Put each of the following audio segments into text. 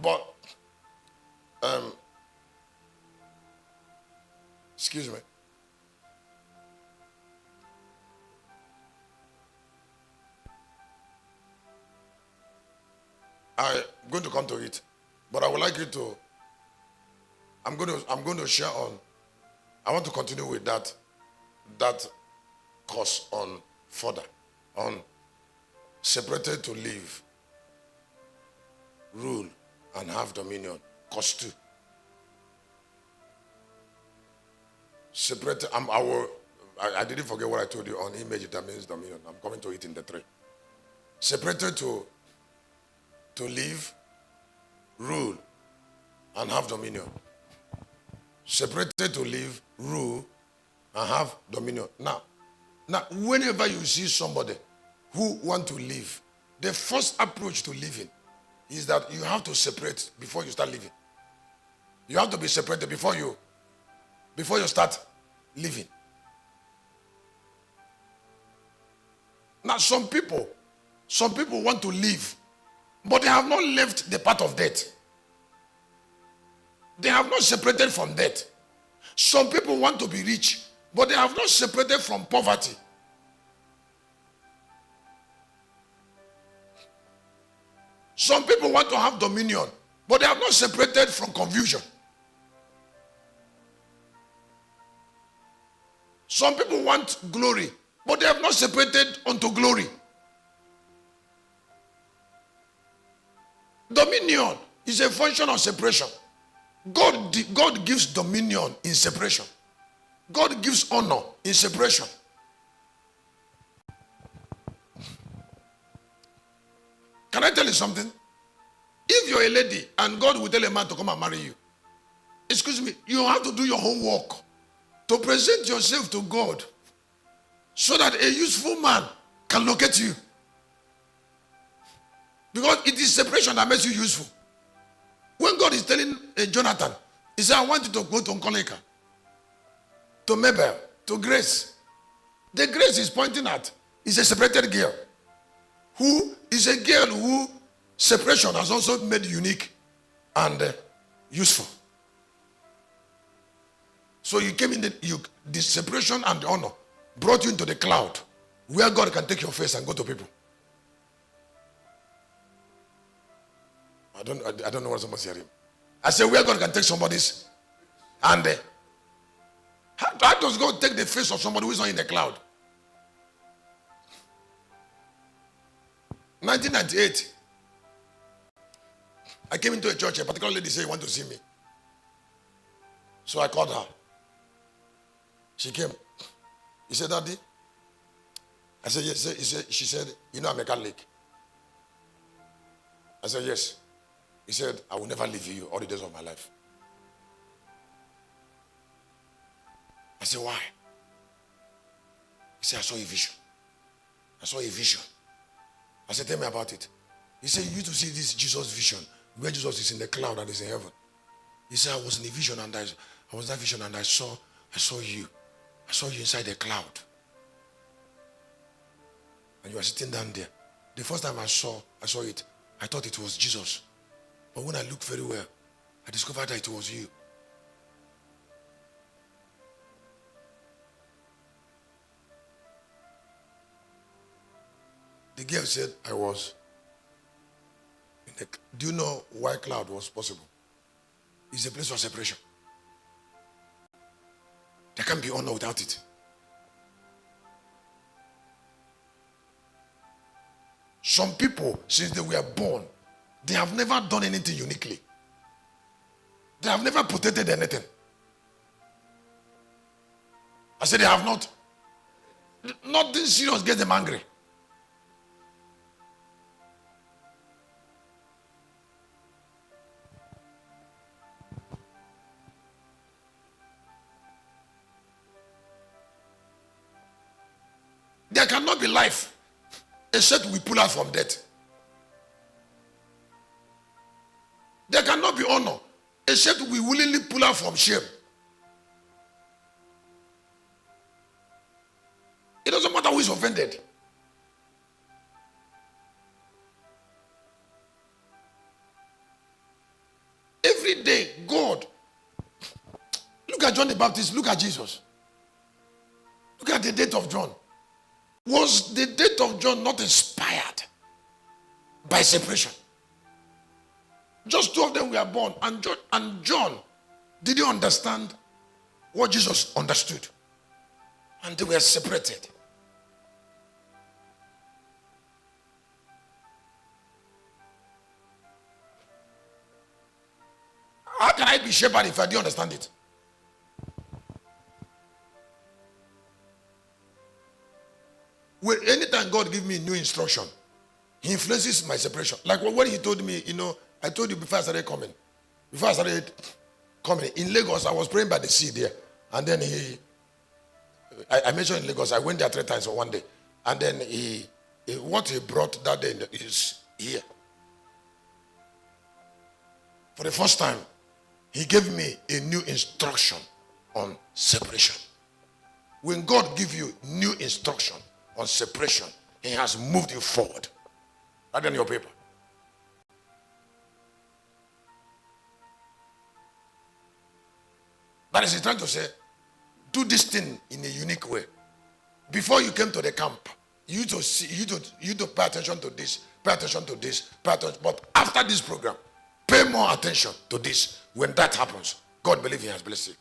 But, excuse me. I'm going to come to it, but I would like you to. I'm going to share on. I want to continue with that course on further on separated to live, rule, and have dominion. Course 2. Separated. I didn't forget what I told you on image determines dominion. I'm coming to it in the 3. Separated to live, rule, and have dominion. Separated to live, rule, and have dominion. Now, whenever you see somebody who want to live, the first approach to living is that you have to separate before you start living. You have to be separated before you start living. Now, some people want to live, but they have not left the path of death. They have not separated from death. Some people want to be rich, but they have not separated from poverty. Some people want to have dominion, but they have not separated from confusion. Some people want glory, but they have not separated unto glory. Dominion is a function of separation. God gives dominion in separation. God gives honor in separation. Can I tell you something? If you're a lady and God will tell a man to come and marry you, excuse me, you have to do your homework to present yourself to God so that a useful man can locate you. Because it is separation that makes you useful. When God is telling Jonathan, he said, I want you to go to Onkoleka, to Mabel, to Grace. The Grace is pointing at is a separated girl who is a girl who separation has also made unique and useful. So you came in the separation and the honor brought you into the cloud where God can take your face and go to people. I don't know what somebody's hearing. I say where God can take somebody's and how does God take the face of somebody who is not in the cloud? 1998, I came into a church. A particular lady said, "You want to see me?" So I called her. She came. He said, "Daddy." I said, "Yes." She said, "You know I'm a Catholic." I said, "Yes." He said, "I will never leave you all the days of my life." I said, "Why?" He said, "I saw a vision. I saw a vision." I said, "Tell me about it." He said, "You used to see this Jesus vision where Jesus is in the cloud and is in heaven." He said, "I was in a vision and I was in that vision and I saw you. I saw you inside the cloud. And you were sitting down there. The first time I saw it, I thought it was Jesus. But when I looked very well, I discovered that it was you." The girl said, "I was in the." Do you know why cloud was possible? It's a place of separation. There can't be honor without it. Some people, since they were born, they have never done anything uniquely. They have never protected anything. I said they have not. Nothing serious gets them angry. There cannot be life except we pull out from death. There cannot be honor except we willingly pull out from shame. It doesn't matter who is offended. John the Baptist, look at Jesus. Look at the date of John. Was the date of John not inspired by separation? Just two of them were born, and John didn't understand what Jesus understood, and they were separated. How can I be shepherd if I didn't understand it? Well, anytime God gives me new instruction, He influences my separation. Like when He told me, I told you before I started coming. Before I started coming in Lagos, I was praying by the sea there, and then I mentioned in Lagos, I went there 3 times on one day, and then what He brought that day is here. For the first time, He gave me a new instruction on separation. When God gives you new instruction on separation, He has moved you forward. Write down your paper. That is, He's trying to say, do this thing in a unique way. Before you came to the camp, you to pay attention to this, pay attention to this, pay attention. But after this program, pay more attention to this. When that happens, God believes He has blessed you.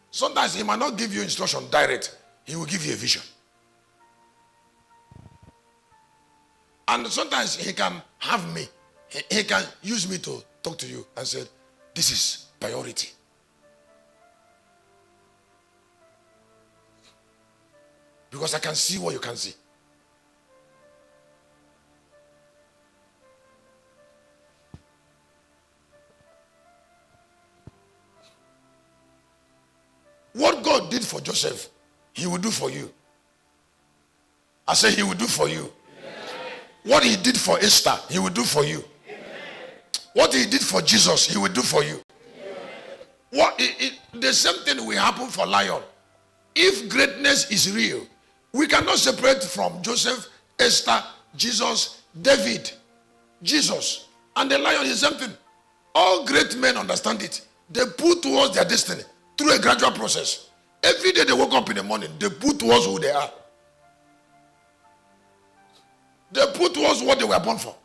Sometimes He might not give you instruction direct. He will give you a vision. And sometimes He can have me. He can use me to talk to you and say, this is priority. Because I can see what you can see. What God did for Joseph, He will do for you. I say He will do for you. Amen. What He did for Esther, He will do for you. Amen. What He did for Jesus, He will do for you. The same thing will happen for Lion. If greatness is real, we cannot separate from Joseph, Esther, Jesus, David, Jesus, and the Lion is something. All great men understand it. They put towards their destiny through a gradual process. Every day they wake up in the morning, they put towards who they are. They put towards what they were born for.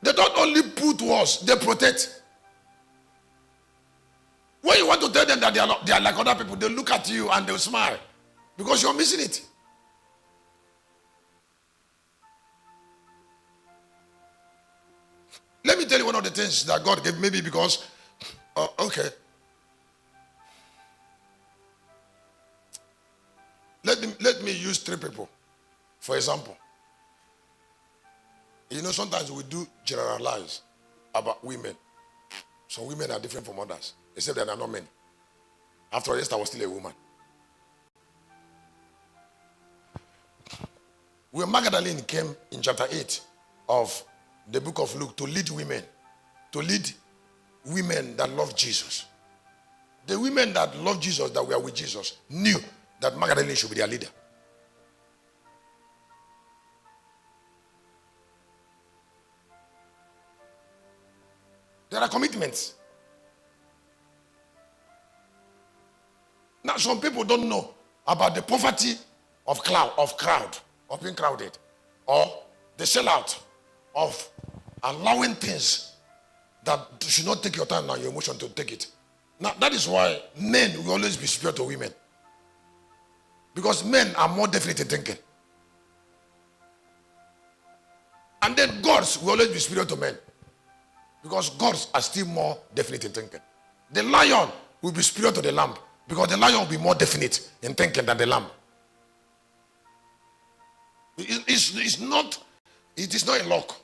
They don't only put towards, they protect. When you want to tell them that they are like other people, they look at you and they'll smile because you're missing it. Let me tell you one of the things that God gave, maybe because, okay. Let me use 3 people, for example. Sometimes we do generalize about women. Some women are different from others, except that they are not men. After all, Esther was still a woman. When Magdalene came in chapter 8 of the book of Luke to lead women that love Jesus. The women that love Jesus, that were with Jesus, knew that Magdalene should be their leader. There are commitments. Now, some people don't know about the poverty of being crowded, or the sellout of allowing things that should not take your time and your emotion to take it. Now, that is why men will always be superior to women. Because men are more definite in thinking. And then gods will always be superior to men. Because gods are still more definite in thinking. The lion will be superior to the lamb. Because the lion will be more definite in thinking than the lamb. It is not a lock.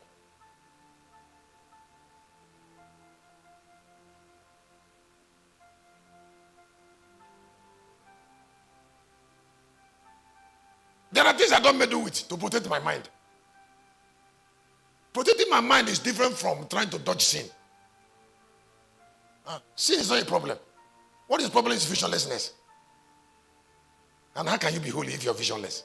There are things I don't meddle with to protect my mind. Protecting my mind is different from trying to dodge sin. Sin is not a problem. What is the problem is visionlessness. And how can you be holy if you're visionless?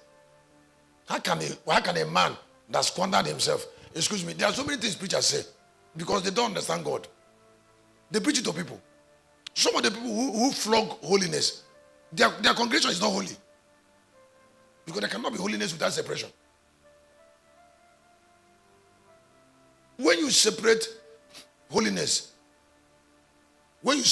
How can a man that squandered himself, excuse me, there are so many things preachers say because they don't understand God. They preach it to people. Some of the people who flog holiness, their congregation is not holy. Because there cannot be holiness without separation. When you separate holiness, when you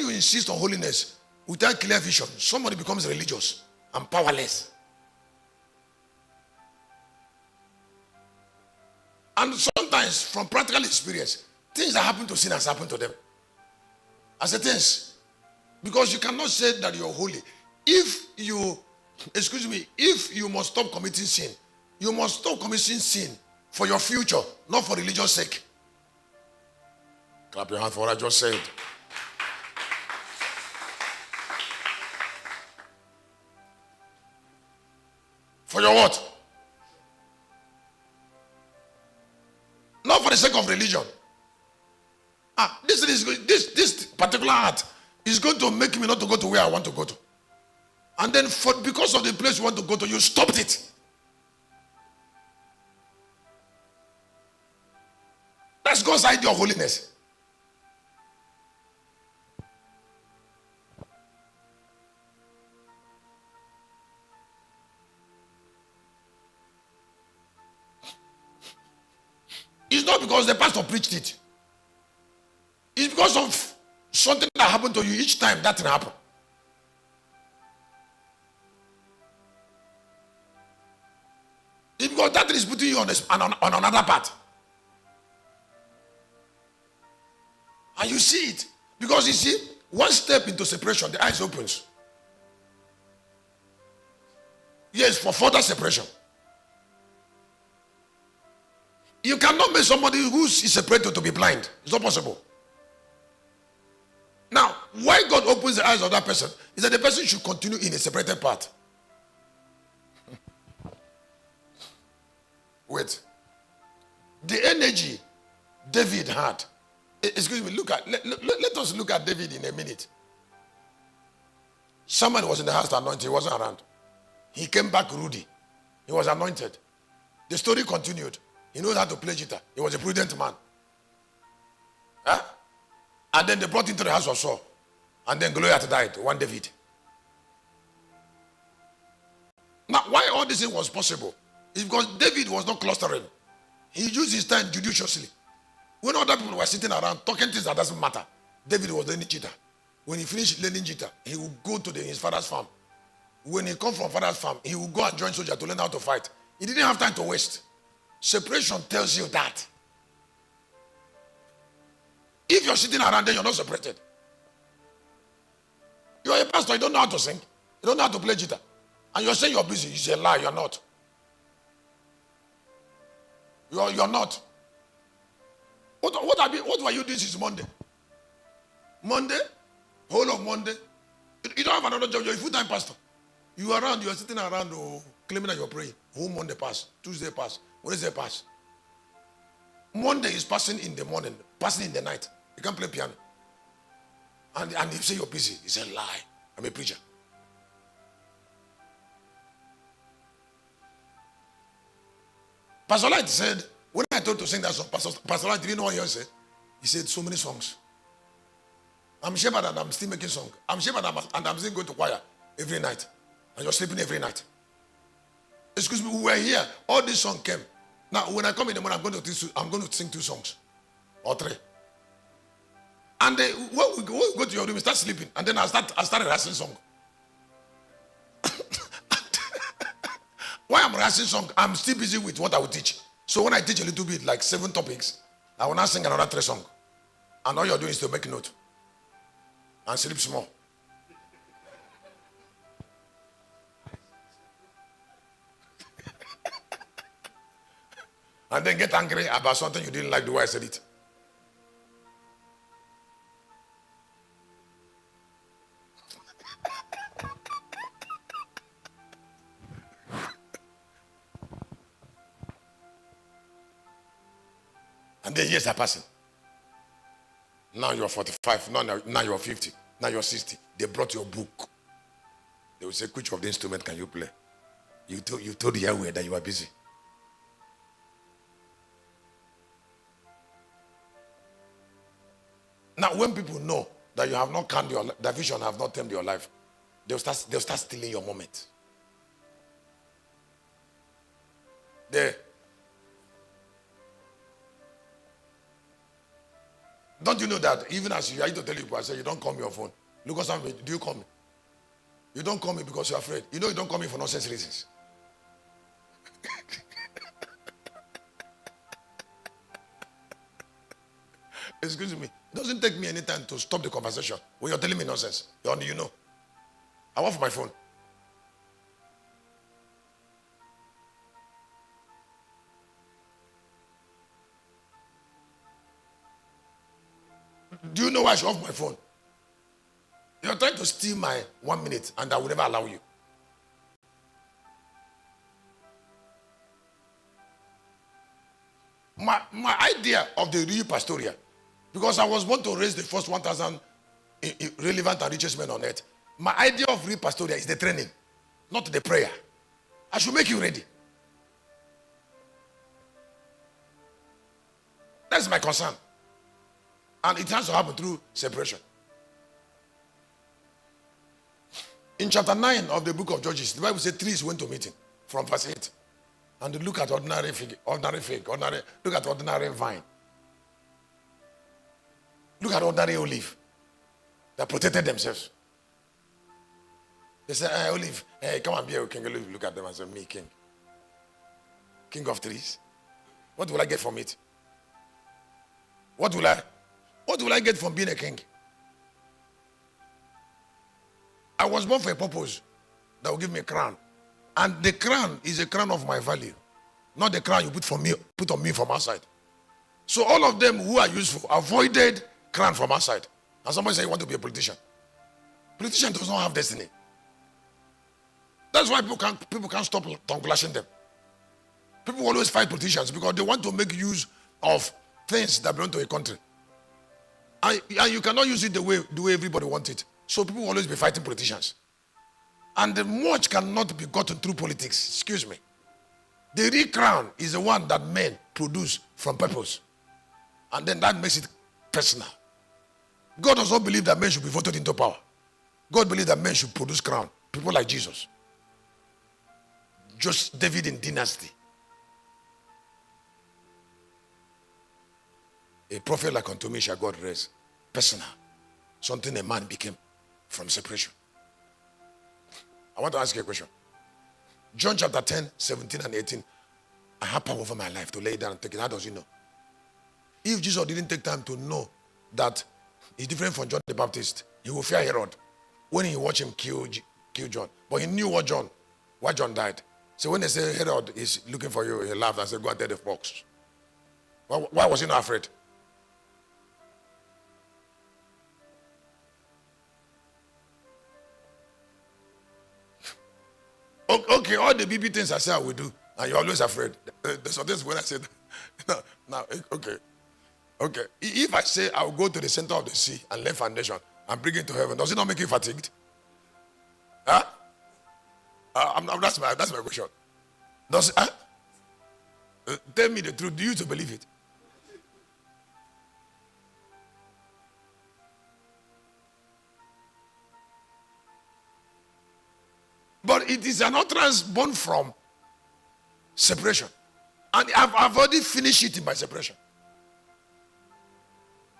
insist on holiness without clear vision, somebody becomes religious and powerless. And sometimes, from practical experience, things that happen to sinners happen to them. I say things, because you cannot say that you're holy. If you must stop committing sin, you must stop committing sin for your future, not for religion's sake. Clap your hand for what I just said. For your what? Not for the sake of religion. This particular art is going to make me not to go to where I want to go to. And then because of the place you want to go to, you stopped it. That's God's idea of holiness. It's not because the pastor preached it. It's because of something that happened to you each time that thing happened. It's because that thing is putting you on another path. And you see it. Because you see, one step into separation, the eyes opens. Yes, for further separation. You cannot make somebody who is separated to be blind. It's not possible. Now, why God opens the eyes of that person is that the person should continue in a separated path. Wait. The energy David had. Excuse me, let us look at David in a minute. Someone was in the house to anoint, he wasn't around. He came back ruddy. He was anointed. The story continued. He knows how to play guitar. He was a prudent man. Huh? And then they brought him into the house of Saul. And then Goliath died, one David. Now, why all this thing was possible is because David was not clustering. He used his time judiciously. When other people were sitting around talking things that doesn't matter, David was learning guitar. When he finished learning guitar, he would go to his father's farm. When he come from father's farm, he would go and join soldiers to learn how to fight. He didn't have time to waste. Separation tells you that. If you're sitting around there, you're not separated. You're a pastor, you don't know how to sing. You don't know how to play guitar. And you're saying you're busy. It's a lie, you're not. You're not. What were you doing since Monday? Monday? Whole of Monday? You don't have another job. You're a full-time pastor. You are sitting around claiming that you're praying. Whole Monday pass. Tuesday pass. Wednesday pass. Monday is passing in the morning, passing in the night. You can't play piano. And you say you're busy. It's a lie. I'm a preacher. Pastor Light said, when I told to sing that song, Pastor Light didn't know what he said. He said so many songs. I'm shepherd and I'm still making songs. I'm shepherd and I'm still going to choir every night. And you're sleeping every night. Excuse me, we were here. All these songs came. Now, when I come in the morning, I'm going to sing 2 songs. Or 3. And when we go to your room, we start sleeping. And then I start rehearsing song. Why I'm rehearsing song, I'm still busy with what I will teach. So when I teach a little bit, like 7 topics, I will now sing another 3 songs. And all you're doing is to make a note. And sleep small. And then get angry about something you didn't like the way I said it. And then years are passing. Now you're 45, now you're 50, now you're 60. They brought your book. They will say, which of the instrument can you play? You told Yahweh that you are busy. Now, when people know that you have not calmed that vision have not tamed your life, they'll start stealing your moment. There. Don't you know that even as you are to tell people, I say you don't call me your phone. Look at something. Do you call me? You don't call me because you're afraid. You know you don't call me for nonsense reasons. Excuse me. It doesn't take me any time to stop the conversation when you're telling me nonsense. You know. I want for my phone. Do you know why I should off my phone? You're trying to steal my 1 minute and I will never allow you. My idea of the real pastoral, because I was born to raise the first 1,000 relevant and richest men on earth. My idea of real pastoral is the training, not the prayer. I should make you ready. That's my concern. And it has to happen through separation. In chapter 9 of the book of Judges, the Bible says trees went to meeting from verse 8. And they look at ordinary fig, look at ordinary vine. Look at ordinary olive. They protected themselves. They said, hey, olive, hey, come and be a king. Olive, look at them and say, me, king. King of trees. What will I get from it? What will I get from being a king? I was born for a purpose that will give me a crown. And the crown is a crown of my value. Not the crown you put on me from outside. So all of them who are useful avoided crown from outside. And somebody say you want to be a politician. Politician does not have destiny. That's why people can't stop tongue clashing them. People always fight politicians because they want to make use of things that belong to a country. And you cannot use it the way everybody wants it. So people will always be fighting politicians. And the much cannot be gotten through politics. Excuse me. The real crown is the one that men produce from purpose. And then that makes it personal. God does not believe that men should be voted into power. God believes that men should produce crown. People like Jesus. Just David in dynasty. A prophet like unto me shall God raise. Personal. Something a man became from separation. I want to ask you a question. John chapter 10, 17 and 18. I have power over my life to lay it down and take it. How does he know? If Jesus didn't take time to know that he's different from John the Baptist, he will fear Herod when he watched him kill John. But he knew why John died. So when they say Herod is looking for you, he laughed and said, go and tell the fox. Why was he not afraid? Okay, all the BB things I say I will do, and you're always afraid. There's sometimes when I say, okay. If I say I will go to the center of the sea and lay foundation and bring it to heaven, does it not make you fatigued? Huh? That's my question. Does tell me the truth? Do you to believe it? But it is an utterance born from separation. And I've already finished it in my separation.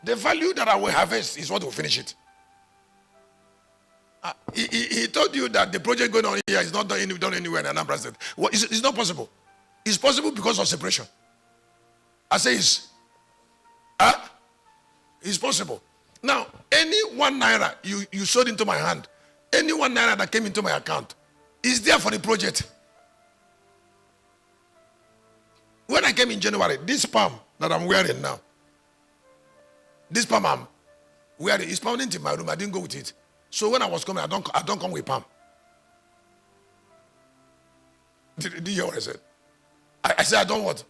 The value that I will harvest is what will finish it. He told you that the project going on here is not done anywhere in Anambra State. Well, it's not possible. It's possible because of separation. I say it's possible. Now, any 1 naira you sold into my hand, any 1 naira that came into my account, is there for the project. When I came in January, this palm that I'm wearing now, this palm I'm wearing is permanent in my room. I didn't go with it. So when I was coming, I don't come with palm. Did you hear what I said? I said I don't want.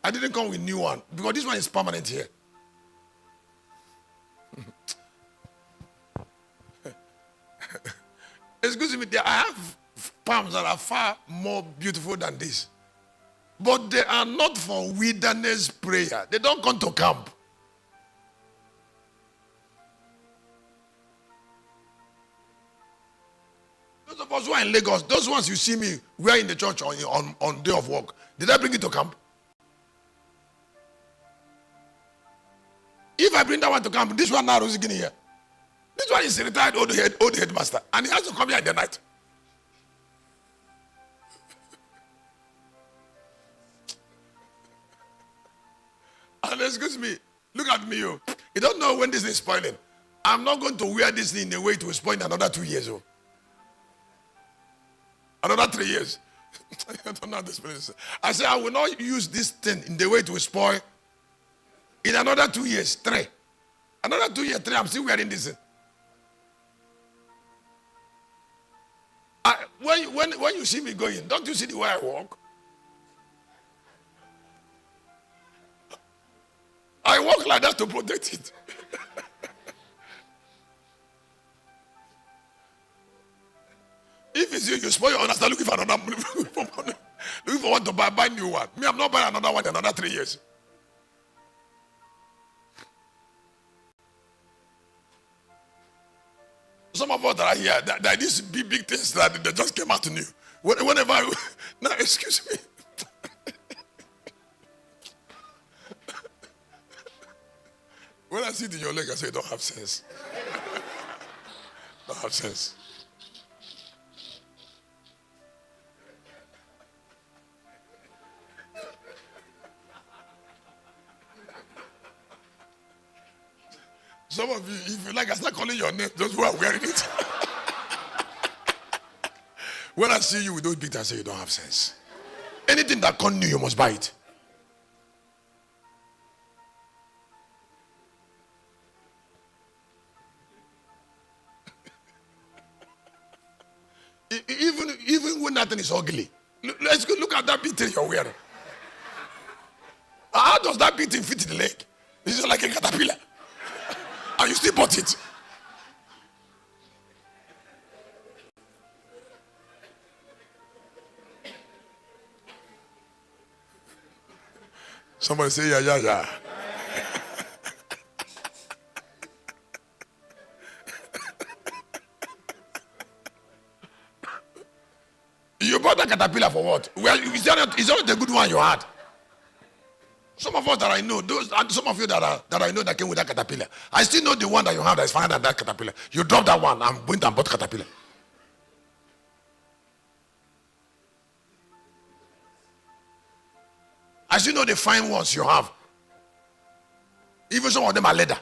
I didn't come with new one because this one is permanent here. Excuse me, I have palms that are far more beautiful than this. But they are not for wilderness prayer. They don't come to camp. of us who are in Lagos, those ones you see me wear in the church on day of work, did I bring it to camp? If I bring that one to camp, this one now is getting here. This one is a retired old headmaster, and he has to come here in the night. And excuse me, look at me, you. You don't know when this is spoiling. I'm not going to wear this thing in a way to spoil in another 2 years. Oh. Another 3 years. I don't know how this place. I say I will not use this thing in the way to spoil in another 2 years, 3. Another 2 years, 3, I'm still wearing this thing. When you see me going, don't you see the way I walk? I walk like that to protect it. If it's you spoil your understand, looking for another looking for one to buy new one. Me, I'm not buying another one in another 3 years. Some of us that are here, that these big things that they just came out new. Whenever now, excuse me. When I see it in your leg, I say, you don't have sense. Don't have sense. Some of you, if you like, I start calling your name, those who are wearing it. When I see you with those big, I say, you don't have sense. Anything that comes new, you must buy it. Even when nothing is ugly. Let's go look at that big thing you're wearing. How does that big thing fit in the leg? It's like a caterpillar. And you still bought it. Somebody say, yeah. You bought that caterpillar for what? Well, is that the good one you had? Some of us that I know, and some of you that I know that came with that caterpillar, I still know the one that you have that is finer than that caterpillar. You dropped that one and went and bought caterpillar. I still know the fine ones you have. Even some of them are leather.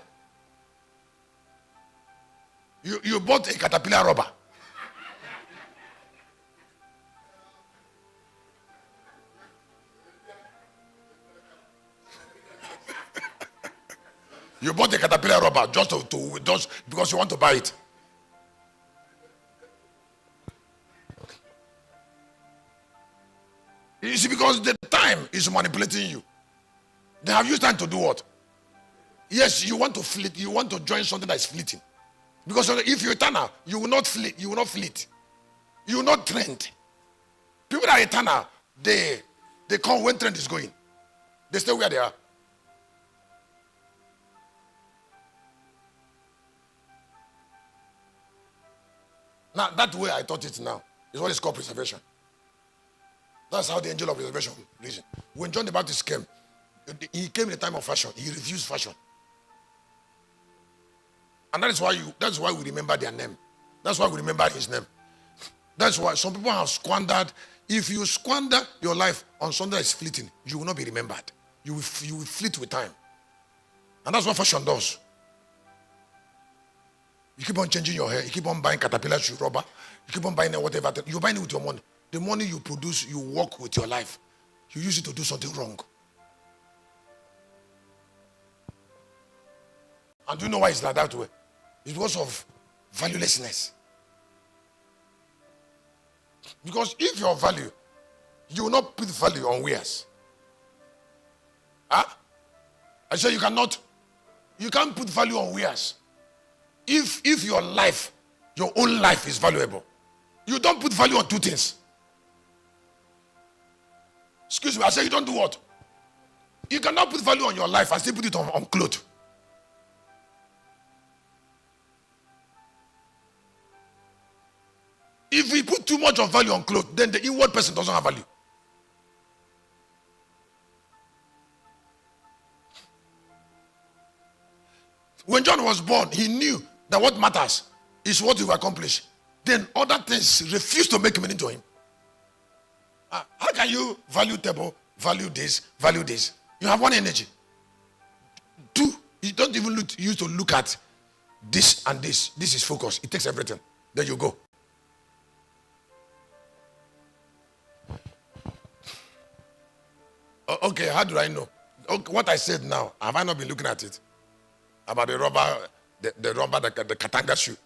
You bought a caterpillar rubber. You bought a caterpillar rubber just because you want to buy it. You see, because the time is manipulating you. They have used time to do what? Yes, you want to fleet. You want to join something that is fleeting. Because if you're eternal, you will not fleet. You will not fleet. You will not trend. People that are eternal, they come when trend is going. They stay where they are. Now, that way I taught it now is what is called preservation. That's how the angel of preservation reasoned. When John the Baptist came, he came in a time of fashion. He refused fashion. And that's why we remember their name. That's why we remember his name. That's why some people have squandered. If you squander your life on something that is fleeting, you will not be remembered. You will fleet with time. And that's what fashion does. You keep on changing your hair. You keep on buying caterpillar shoe rubber. You keep on buying whatever. You're buying it with your money. The money you produce, you work with your life. You use it to do something wrong. And do you know why it's like that way? It's because of valuelessness. Because if your value, you will not put value on wares. Huh? I say you can't put value on wares. If your life, your own life is valuable, you don't put value on two things. Excuse me, I say you don't do what? You cannot put value on your life and still put it on clothes. If we put too much of value on clothes, then the inward person doesn't have value. When John was born, he knew that what matters is what you've accomplished. Then other things refuse to make meaning to him. How can you value table, value this, value this? You have one energy. You don't even use to look at this and this. This is focus. It takes everything. Then you go. Okay, how do I know? Okay, what I said now, have I not been looking at it? About the rubber, the Katanga shoe.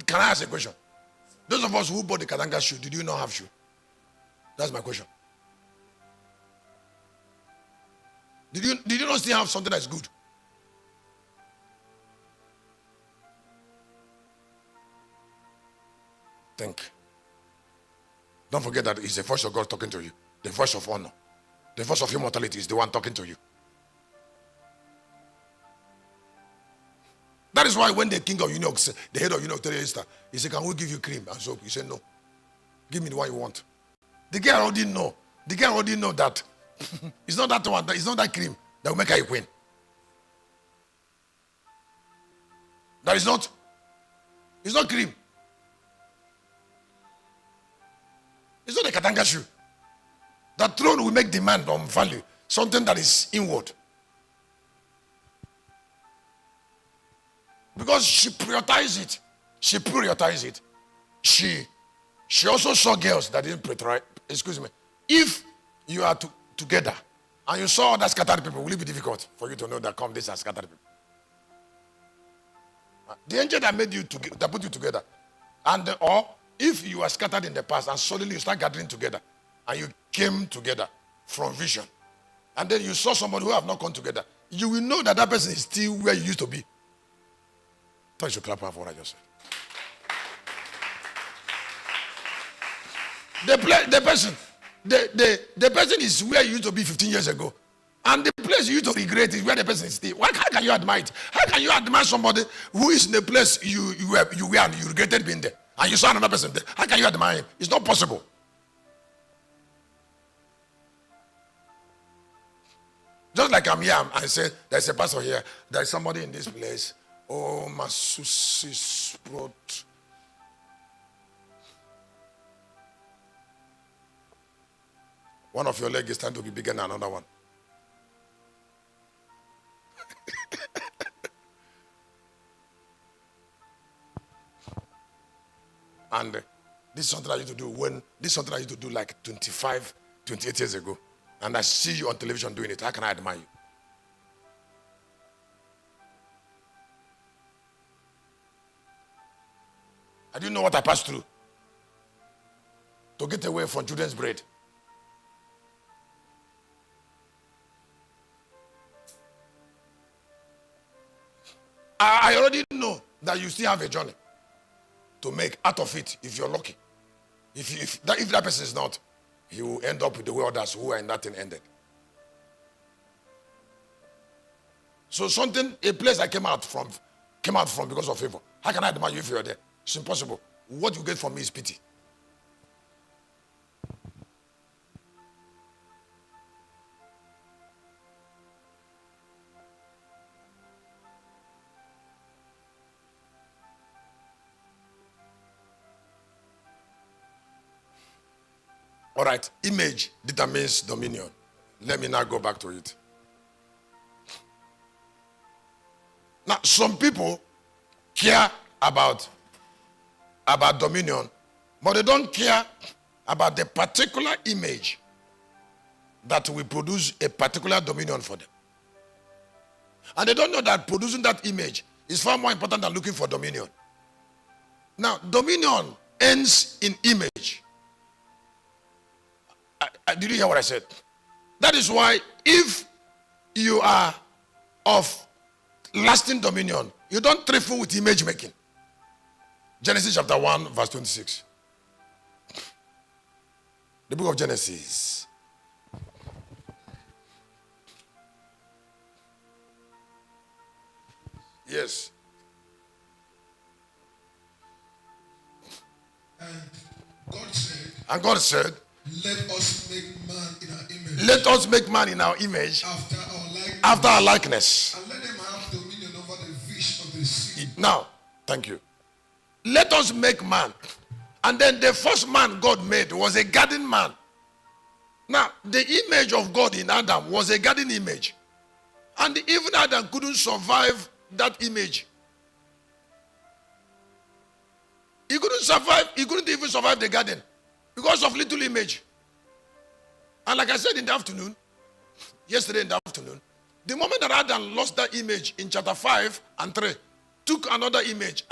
Can I ask a question? Those of us who bought the Katanga shoe, did you not have shoe? That's my question. Did you not still have something that's good? Think. Don't forget that it's the voice of God talking to you. The voice of honor. The voice of immortality is the one talking to you. That is why when the king of eunuchs, the head of eunuchs, told Esther, he said, can we give you cream and soap? He said, no. Give me the one you want. The girl already know. The girl already know that it's not that one. It's not that cream that will make her a queen. That is not. It's not cream. It's not a Katanga shoe. That throne will make demand on value. Something that is inward. Because she prioritized it. She prioritized it. She also saw girls that didn't prioritize. Excuse me. If you are together and you saw other scattered people, will it be difficult for you to know that these are scattered people? The angel that made you that put you together, and or if you are scattered in the past and suddenly you start gathering together and you came together from vision, and then you saw somebody who have not come together, you will know that that person is still where you used to be. I thought you should clap for what I just said. The person is where you used to be 15 years ago. And the place you used to regret is where the person is still. How can you admire it? How can you admire somebody who is in the place you were and you regretted being there? And you saw another person there. How can you admire him? It's not possible. Just like I'm here and I say, there's a pastor here, there's somebody in this place. Oh, Masusis brought. One of your legs is trying to be bigger than another one. And this is something I used to do like 25, 28 years ago. And I see you on television doing it. How can I admire you? I didn't know what I passed through to get away from children's bread. I already know that you still have a journey to make out of it if you're lucky. If that person is not, he will end up with the way others who are in that thing ended. So a place I came out from because of favor. How can I admire you if you're there? It's impossible. What you get from me is pity. All right, image determines dominion. Let me now go back to it. Now, some people care about dominion, but they don't care about the particular image that will produce a particular dominion for them. And they don't know that producing that image is far more important than looking for dominion. Now, dominion ends in image. Did you hear what I said? That is why if you are of lasting dominion, you don't trifle with image making. Genesis chapter 1, verse 26. The book of Genesis. Yes. And God said, let us make man in our image. Let us make man in our image, After our likeness. and let them have dominion over the fish of the sea. Now, thank you. Let us make man. And then the first man God made was a garden man. Now, the image of God in Adam was a garden image. And even Adam couldn't survive that image. He couldn't even survive the garden because of little image. And like I said in the afternoon, yesterday in the afternoon, the moment that Adam lost that image in chapter 5 and 3, took another image.